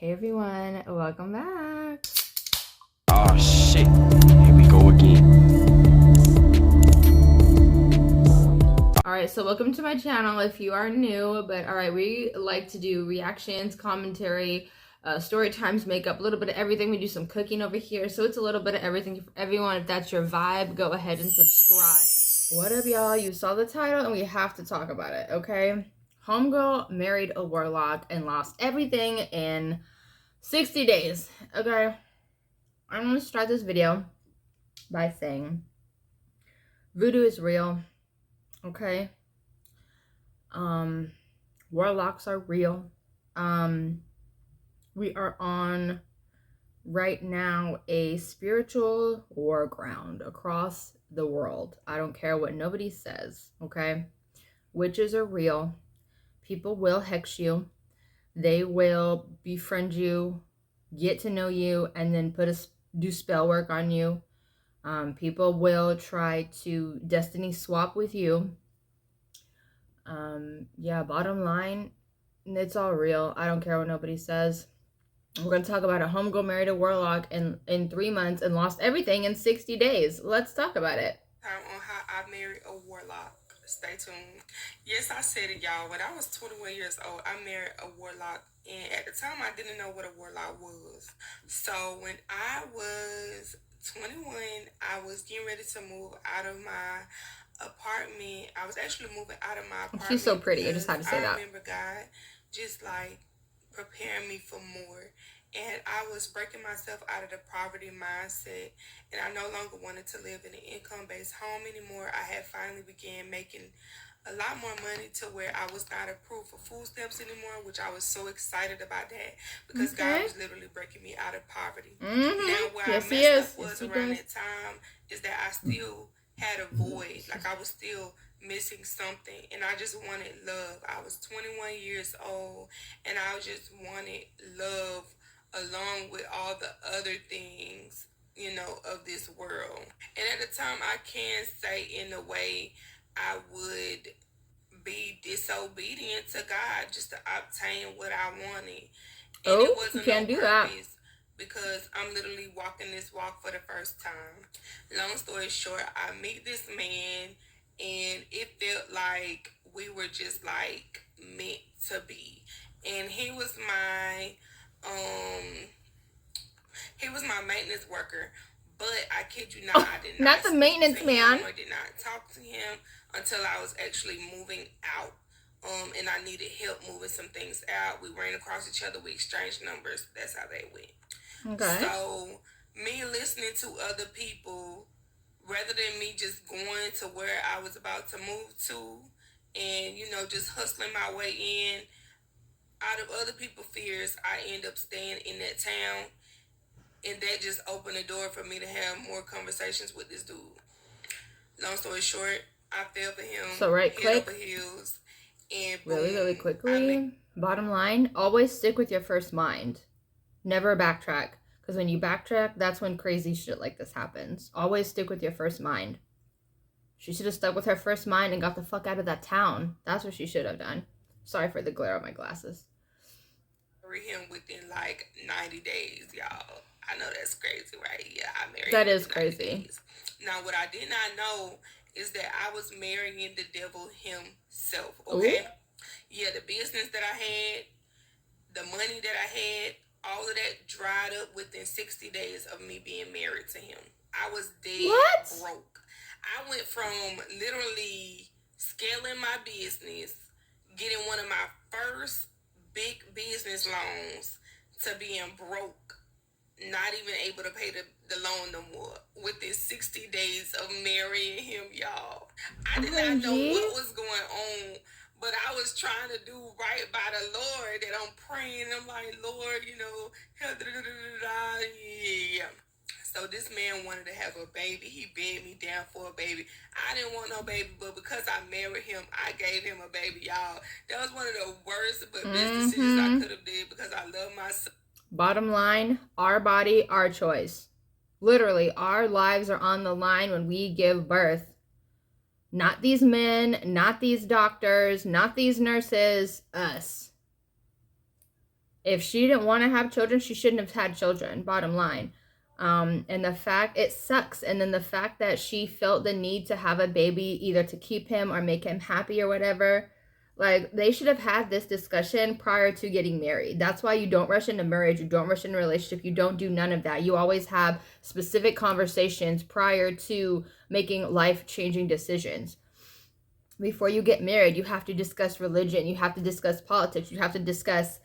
Hey everyone, welcome back. Oh shit, here we go again. Alright, so welcome to my channel if you are new, but alright, we like to do reactions, commentary, story times, makeup, a little bit of everything. We do some cooking over here, so it's a little bit of everything for everyone. If that's your vibe, go ahead and subscribe. What up, y'all? You saw the title and we have to talk about it, okay? Homegirl married a warlock and lost everything in 60 days, okay? I'm going to start this video by saying voodoo is real, okay? Warlocks are real. We are on right now a spiritual war ground across the world. I don't care what nobody says, okay? Witches are real. People will hex you. They will befriend you, get to know you, and then do spell work on you. People will try to destiny swap with you. Yeah, bottom line, it's all real. I don't care what nobody says. We're going to talk about a homegirl married a warlock in 3 months and lost everything in 60 days. Let's talk about it. On how I married a warlock. Stay tuned. Yes, I said it, y'all. When I was 21 years old, I married a warlock. And at the time, I didn't know what a warlock was. So when I was 21, I was getting ready to move out of my apartment. I was actually moving out of my apartment. She's so pretty. I just had to say that. I remember God just like preparing me for more. And I was breaking myself out of the poverty mindset, and I no longer wanted to live in an income-based home anymore. I had finally began making a lot more money to where I was not approved for food stamps anymore, which I was so excited about that because God was literally breaking me out of poverty. Now, where I messed up was around that time is that I still had a void, like I was still missing something, and I just wanted love. I was 21 years old, and I just wanted love along with all the other things, you know, of this world. And at the time, I can say in a way I would be disobedient to God just to obtain what I wanted. And it wasn't you can't do that. Because I'm literally walking this walk for the first time. Long story short, I meet this man, and it felt like we were just like meant to be. And he was my maintenance worker, but I kid you not, I did not the maintenance man. I did not talk to him until I was actually moving out. And I needed help moving some things out. We ran across each other, we exchanged numbers. That's how they went. Okay. So me listening to other people rather than me just going to where I was about to move to and, you know, just hustling my way in, out of other people's fears, I end up staying in that town, and that just opened the door for me to have more conversations with this dude. Long story short, I fell for him. So right click. Over heels, and really quickly. Bottom line, always stick with your first mind. Never backtrack, because when you backtrack, that's when crazy shit like this happens. Always stick with your first mind. She should have stuck with her first mind and got the fuck out of that town. That's what she should have done. Sorry for the glare on my glasses. Him within like 90 days, y'all. I know that's crazy, right? Yeah, I married him. That is crazy. Now, what I did not know is that I was marrying the devil himself, okay? Ooh. Yeah, the business that I had, the money that I had, all of that dried up within 60 days of me being married to him. I was dead broke. I went from literally scaling my business, getting one of my first big business loans, to being broke, not even able to pay the loan no more within 60 days of marrying him, y'all. I did not know what was going on, but I was trying to do right by the Lord, that I'm praying. I'm like, Lord, you know, yeah. So this man wanted to have a baby. He begged me down for a baby. I didn't want no baby, but because I married him, I gave him a baby, y'all. That was one of the worst but best decisions I could have did, because I love myself. Bottom line, our body, our choice. Literally, our lives are on the line when we give birth. Not these men, not these doctors, not these nurses, us. If she didn't want to have children, she shouldn't have had children, bottom line. And the fact, it sucks. And then the fact that she felt the need to have a baby, either to keep him or make him happy or whatever, like, they should have had this discussion prior to getting married. That's why you don't rush into marriage. You don't rush into a relationship. You don't do none of that. You always have specific conversations prior to making life-changing decisions. Before you get married, you have to discuss religion. You have to discuss politics. You have to discuss,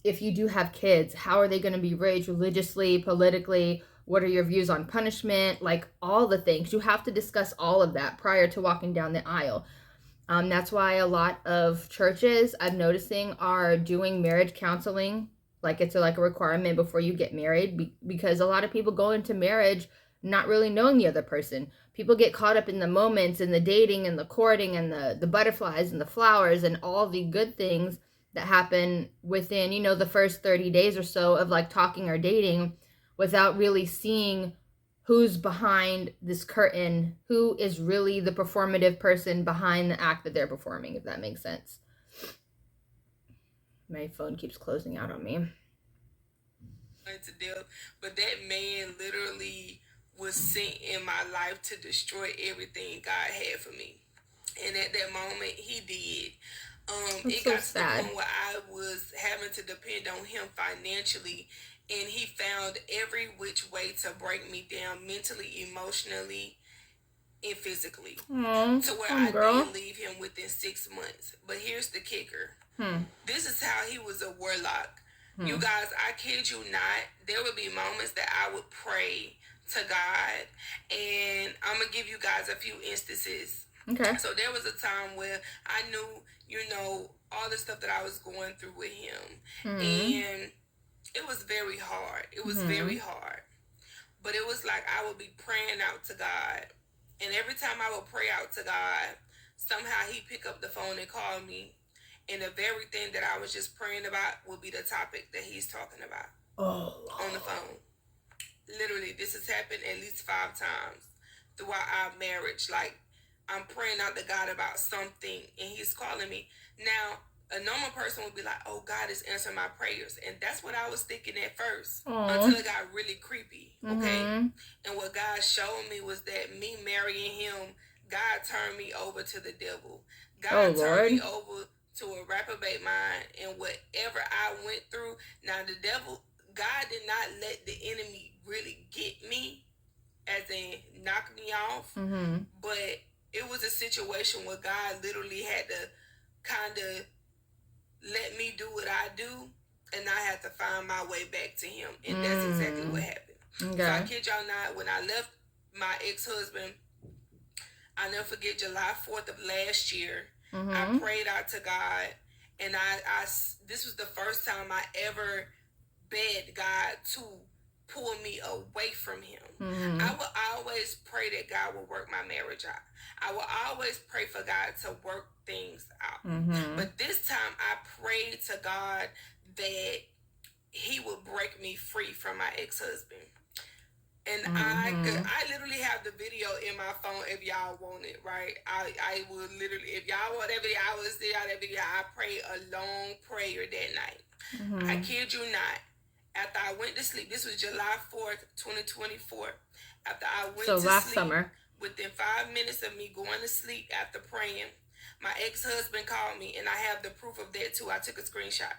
if you do have kids, how are they going to be raised religiously, politically? What are your views on punishment? Like, all the things. You have to discuss all of that prior to walking down the aisle. That's why a lot of churches, I'm noticing, are doing marriage counseling. Like, it's like a requirement before you get married, because a lot of people go into marriage not really knowing the other person. People get caught up in the moments and the dating and the courting and the butterflies and the flowers and all the good things that happen within, you know, the first 30 days or so of like talking or dating, without really seeing who's behind this curtain, who is really the performative person behind the act that they're performing, if that makes sense. My phone keeps closing out on me. But that man literally was sent in my life to destroy everything God had for me. And at that moment, he did. It got to the point where I was having to depend on him financially, and he found every which way to break me down mentally, emotionally, and physically. To where I didn't leave him within 6 months. But here's the kicker. This is how he was a warlock. You guys, I kid you not, there would be moments that I would pray to God, and I'm going to give you guys a few instances. Okay. So there was a time where I knew, you know, all the stuff that I was going through with him. And it was very hard. It was very hard. But it was like I would be praying out to God. And every time I would pray out to God, somehow he'd pick up the phone and call me. And the very thing that I was just praying about would be the topic that he's talking about on the phone. Literally, this has happened at least 5 times throughout our marriage. Like, I'm praying out to God about something, and he's calling me. Now, a normal person would be like, oh, God is answering my prayers. And that's what I was thinking at first, until it got really creepy, okay? And what God showed me was that me marrying him, God turned me over to the devil. God turned me over to a reprobate mind, and whatever I went through. Now, the devil, God did not let the enemy really get me, as in knock me off, but it was a situation where God literally had to kind of let me do what I do, and I had to find my way back to him, and that's exactly what happened. Okay. So I kid y'all not, when I left my ex-husband, I'll never forget July 4th of last year, I prayed out to God, and I this was the first time I ever begged God to pull me away from him. I would always pray that God would work my marriage out. I would always pray for God to work things out. But this time I prayed to God that he would break me free from my ex-husband. And I literally have the video in my phone if y'all want it, right? I would literally, if y'all want that video, I would see y'all that video. I prayed a long prayer that night. I kid you not. After I went to sleep, this was July 4th, 2024. After I went to last sleep, summer. Within 5 minutes of me going to sleep after praying, my ex-husband called me, and I have the proof of that too. I took a screenshot.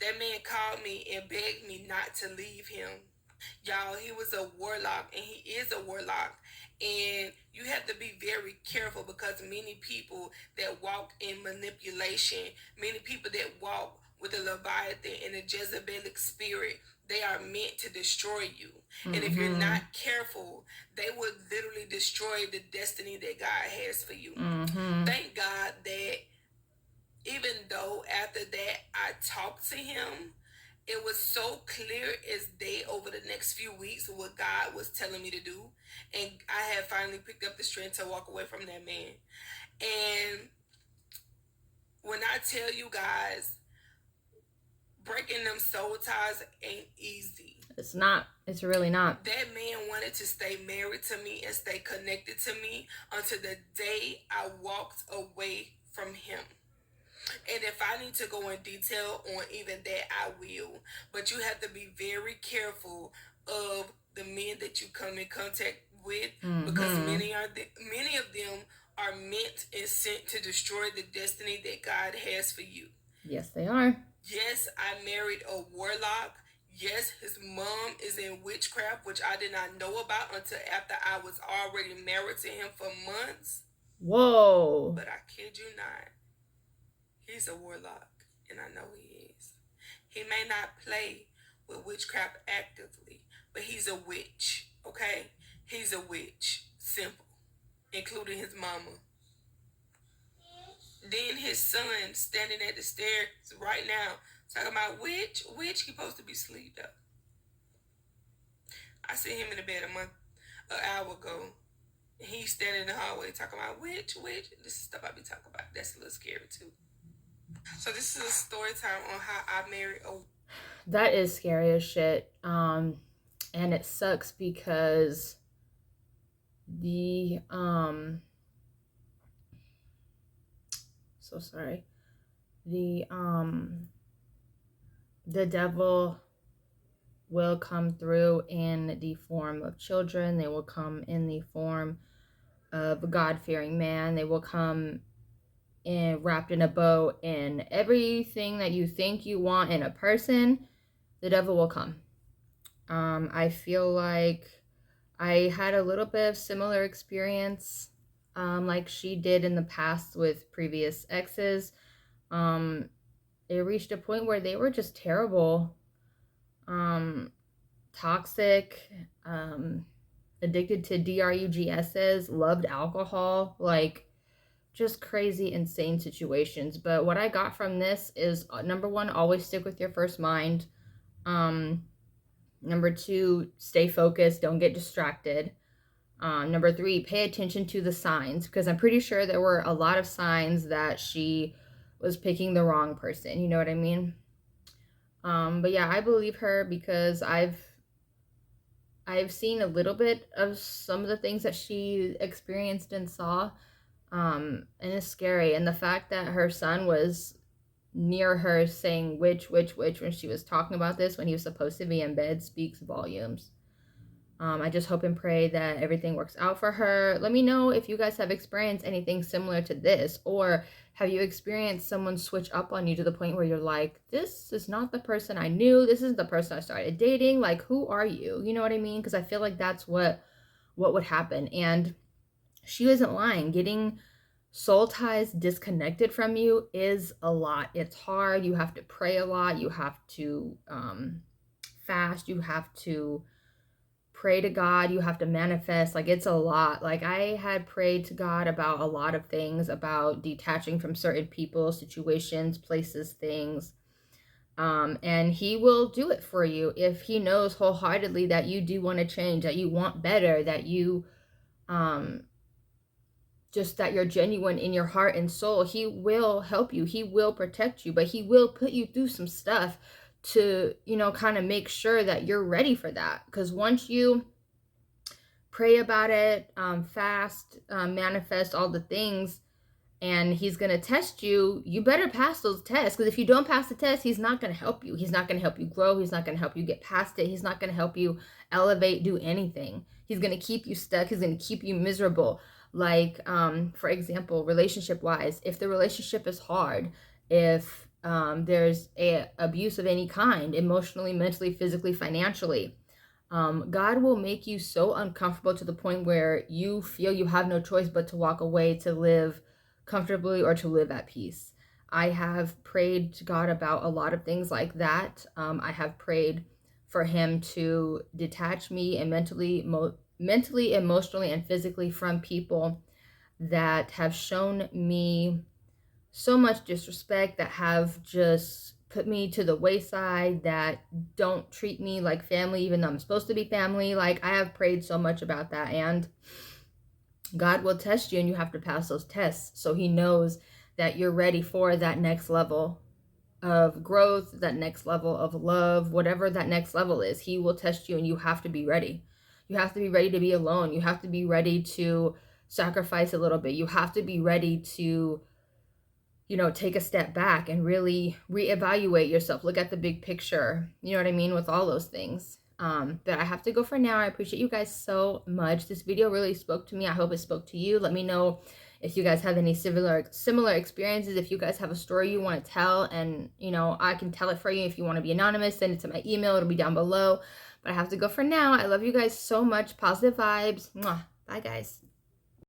That man called me and begged me not to leave him. Y'all, he was a warlock, and he is a warlock. And you have to be very careful, because many people that walk in manipulation, many people that walk with a Leviathan and a Jezebelic spirit, they are meant to destroy you. And if you're not careful, they would literally destroy the destiny that God has for you. Thank God that even though after that I talked to him, it was so clear as day over the next few weeks what God was telling me to do. And I had finally picked up the strength to walk away from that man. And when I tell you guys, breaking them soul ties ain't easy. It's not. It's really not. That man wanted to stay married to me and stay connected to me until the day I walked away from him. And if I need to go in detail on even that, I will. But you have to be very careful of the men that you come in contact with, because many of them are meant and sent to destroy the destiny that God has for you. Yes, they are. Yes, I married a warlock. Yes, his mom is in witchcraft, which I did not know about until after I was already married to him for months. Whoa. But I kid you not, he's a warlock, and I know he is. He may not play with witchcraft actively, but he's a witch, okay? He's a witch. Simple. Including his mama. Then his son standing at the stairs right now talking about witch, he supposed to be asleep though. I seen him in the bed an hour ago. He's standing in the hallway talking about witch. This is stuff I be talking about. That's a little scary too. So this is a story time on how I married a... That is scary as shit. And it sucks because the so sorry. The devil will come through in the form of children. They will come in the form of a God-fearing man. They will come in wrapped in a bow, and everything that you think you want in a person, the devil will come. I feel like I had a little bit of similar experience like she did in the past with previous exes. It reached a point where they were just terrible, toxic, addicted to DRUGSs, loved alcohol, like just crazy, insane situations. But what I got from this is, number one, always stick with your first mind. Number two, stay focused, don't get distracted. Number three, pay attention to the signs, because I'm pretty sure there were a lot of signs that she was picking the wrong person. You know what I mean? But yeah, I believe her because I've seen a little bit of some of the things that she experienced and saw. And it's scary. And the fact that her son was near her saying witch when she was talking about this when he was supposed to be in bed speaks volumes. I just hope and pray that everything works out for her. Let me know if you guys have experienced anything similar to this, or have you experienced someone switch up on you to the point where you're like, this is not the person I knew, this is the person I started dating, like, who are you? You know what I mean? Because I feel like that's what would happen. And she wasn't lying. Getting soul ties disconnected from you is a lot. It's hard. You have to pray a lot. You have to fast. You have to pray to God. You have to manifest. Like, it's a lot. Like, I had prayed to God about a lot of things, about detaching from certain people, situations, places, things. And he will do it for you if he knows wholeheartedly that you do want to change, that you want better, that you just that you're genuine in your heart and soul. He will help you. He will protect you, but he will put you through some stuff to, you know, kind of make sure that you're ready for that. Because once you pray about it, fast, manifest all the things, and he's going to test you, you better pass those tests. Because if you don't pass the test, he's not going to help you. He's not going to help you grow. He's not going to help you get past it. He's not going to help you elevate, do anything. He's going to keep you stuck. He's going to keep you miserable. Like, for example, relationship wise, if the relationship is hard, if there's abuse of any kind, emotionally, mentally, physically, financially, God will make you so uncomfortable to the point where you feel you have no choice but to walk away to live comfortably or to live at peace. I have prayed to God about a lot of things like that. I have prayed for him to detach me and mentally, emotionally, and physically from people that have shown me so much disrespect, that have just put me to the wayside, that don't treat me like family, even though I'm supposed to be family. Like, I have prayed so much about that, and God will test you, and you have to pass those tests so he knows that you're ready for that next level of growth, that next level of love, whatever that next level is. He will test you, and you have to be ready. You have to be ready to be alone. You have to be ready to sacrifice a little bit. You have to be ready to you know, take a step back and really reevaluate yourself. Look at the big picture. You know what I mean? With all those things. But I have to go for now. I appreciate you guys so much. This video really spoke to me. I hope it spoke to you. Let me know if you guys have any similar experiences. If you guys have a story you want to tell, and you know, I can tell it for you. If you want to be anonymous, send it to my email. It'll be down below. But I have to go for now. I love you guys so much. Positive vibes. Mwah. Bye, guys.